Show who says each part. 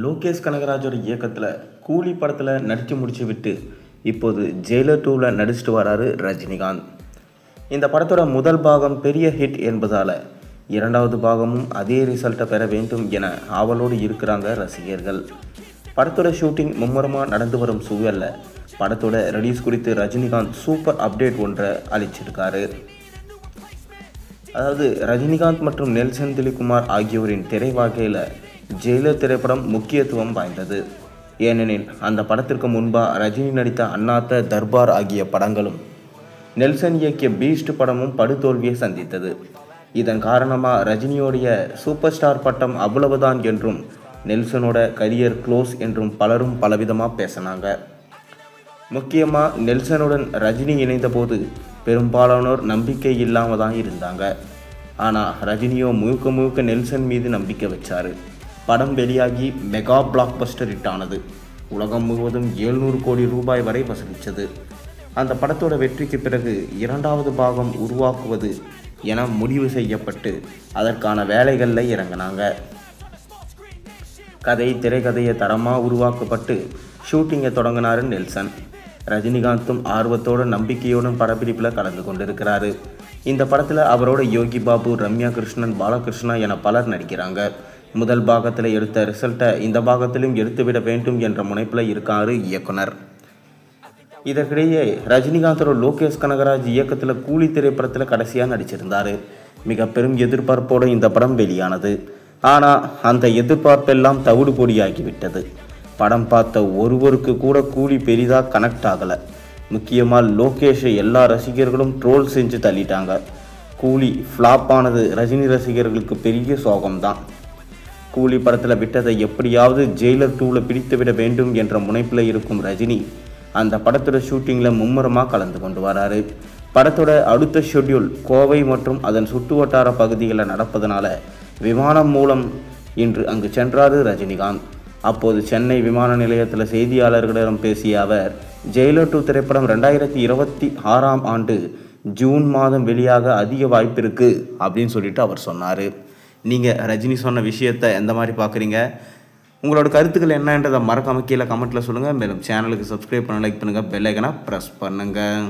Speaker 1: லோகேஷ் கனகராஜோட இயக்கத்தில் கூலி படத்தில் நடித்து முடிச்சு விட்டு இப்போது ஜெயிலர் 2ல் நடிச்சிட்டு வராரு ரஜினிகாந்த். இந்த படத்தோட முதல் பாகம் பெரிய ஹிட் என்பதால் இரண்டாவது பாகமும் அதே ரிசல்ட்டை பெற வேண்டும் என ஆவலோடு இருக்கிறாங்க ரசிகர்கள். படத்தோட ஷூட்டிங் மும்முரமாக நடந்து வரும் சூழலில் படத்தோட ரிலீஸ் குறித்து ரஜினிகாந்த் சூப்பர் அப்டேட் ஒன்றை அளிச்சிருக்காரு. அதாவது ரஜினிகாந்த் மற்றும் நெல்சன் திலீப்குமார் ஆகியோரின் திரைவாகையில் ஜெயிலர் திரைப்படம் முக்கியத்துவம் வாய்ந்தது. ஏனெனில் அந்த படத்திற்கு முன்பாக ரஜினி நடித்த அண்ணாத்த, தர்பார் ஆகிய படங்களும் நெல்சன் இயக்கிய பீஸ்ட் படமும் படுதோல்வியை சந்தித்தது. இதன் காரணமாக ரஜினியோடைய சூப்பர் ஸ்டார் பட்டம் அவ்வளவுதான் என்றும் நெல்சனோட கரியர் க்ளோஸ் என்றும் பலரும் பலவிதமாக பேசினாங்க. முக்கியமாக நெல்சனுடன் ரஜினி இணைந்த போது பெரும்பாலானோர் நம்பிக்கை இல்லாமல் தான் இருந்தாங்க. ஆனால் ரஜினியோ முழுக்க நெல்சன் மீது நம்பிக்கை வச்சார். படம் வெளியாகி மெகா பிளாக் பஸ்டர் ஹிட் ஆனது. உலகம் முழுவதும் 700 கோடி ரூபாய் வரை வசூலித்தது. அந்த படத்தோட வெற்றிக்கு பிறகு இரண்டாவது பாகம் உருவாக்குவது என முடிவு செய்யப்பட்டு அதற்கான வேலைகளில் இறங்கினாங்க. திரைக்கதையை தரமாக உருவாக்கப்பட்டு ஷூட்டிங்கை தொடங்கினார் நெல்சன். ரஜினிகாந்தும் ஆர்வத்தோடு நம்பிக்கையோடும் படப்பிடிப்பில் கலந்து கொண்டிருக்கிறாரு. இந்த படத்தில் அவரோட யோகி பாபு, ரம்யா கிருஷ்ணன், பாலகிருஷ்ணா என பலர் நடிக்கிறாங்க. முதல் பாகத்தில் எடுத்த ரிசல்ட்டை இந்த பாகத்திலும் எடுத்துவிட வேண்டும் என்ற முனைப்பில் இருக்காரு இயக்குனர். இதற்கிடையே ரஜினிகாந்தோட லோகேஷ் கனகராஜ் இயக்கத்தில் கூலி திரைப்படத்தில் கடைசியாக நடிச்சிருந்தார். மிக பெரும் எதிர்பார்ப்போடு இந்த படம் வெளியானது. ஆனால் அந்த எதிர்பார்ப்பெல்லாம் தவிடு பொடியாகிவிட்டது. படம் பார்த்த ஒருவருக்கு கூட கூலி பெரிதாக கனெக்ட் ஆகலை. முக்கியமாக லோகேஷை எல்லா ரசிகர்களும் ட்ரோல் செஞ்சு தள்ளிட்டாங்க. கூலி ஃப்ளாப் ஆனது ரஜினி ரசிகர்களுக்கு பெரிய சோகம்தான். கூலி படத்தில் விட்டதை எப்படியாவது ஜெயிலர் 2ல் பிடித்து விட வேண்டும் என்ற முனைப்பில் இருக்கும் ரஜினி அந்த படத்தோட ஷூட்டிங்கில் மும்முரமாக கலந்து கொண்டு வராரு. படத்தோட அடுத்த ஷெட்யூல் கோவை மற்றும் அதன் சுற்று வட்டார பகுதிகளில் நடப்பதனால விமானம் மூலம் இன்று அங்கு சென்றார் ரஜினிகாந்த். அப்போது சென்னை விமான நிலையத்தில் செய்தியாளர்களிடம் பேசிய அவர், ஜெயிலர் 2 திரைப்படம் 2026ஆம் ஆண்டு ஜூன் மாதம் வெளியாக அதிக வாய்ப்பு இருக்குது அப்படின்னு சொல்லிட்டு அவர் சொன்னார். நீங்கள் ரஜினி சொன்ன விஷயத்தை எந்த மாதிரி பார்க்குறீங்க? உங்களோட கருத்துக்கள் என்னன்றதை மறக்காம கீழே கமெண்ட்டில் சொல்லுங்கள். மேலும் சேனலுக்கு சப்ஸ்கிரைப் பண்ண, லைக் பண்ணுங்கள், பெல் ஐக்கனை ப்ரெஸ் பண்ணுங்கள்.